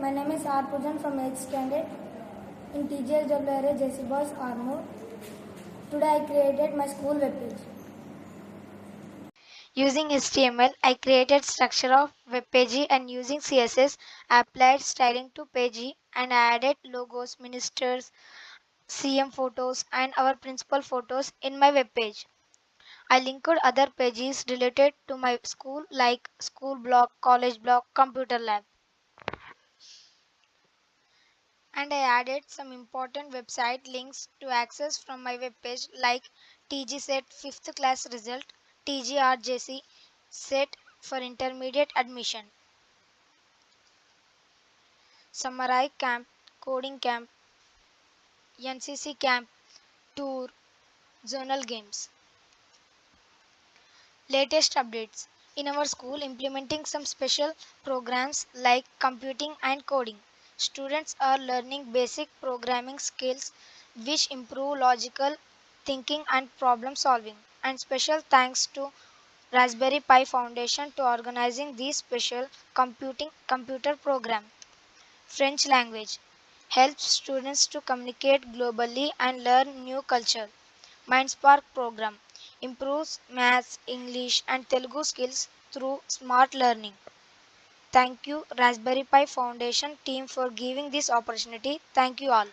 My name is R. Pujan from 8th standard in TGSWRA JC Boys Armour. Today I created my school webpage. Using HTML, I created structure of web page and using CSS, I applied styling to page and I added logos, ministers, CM photos and our principal photos in my web page. I linked other pages related to my school like school blog, college blog, computer lab. And I added some important website links to access from my web page like TG set 5th class result, TGRJC set for intermediate admission, Samurai camp, coding camp, NCC camp, tour, zonal games. Latest updates. In our school, implementing some special programs like computing and coding. Students are learning basic programming skills which improve logical thinking and problem solving. And special thanks to Raspberry Pi Foundation to organizing this special computer program. French language helps students to communicate globally and learn new culture. MindSpark program improves maths, English and Telugu skills through smart learning. Thank you Raspberry Pi Foundation team for giving this opportunity. Thank you all.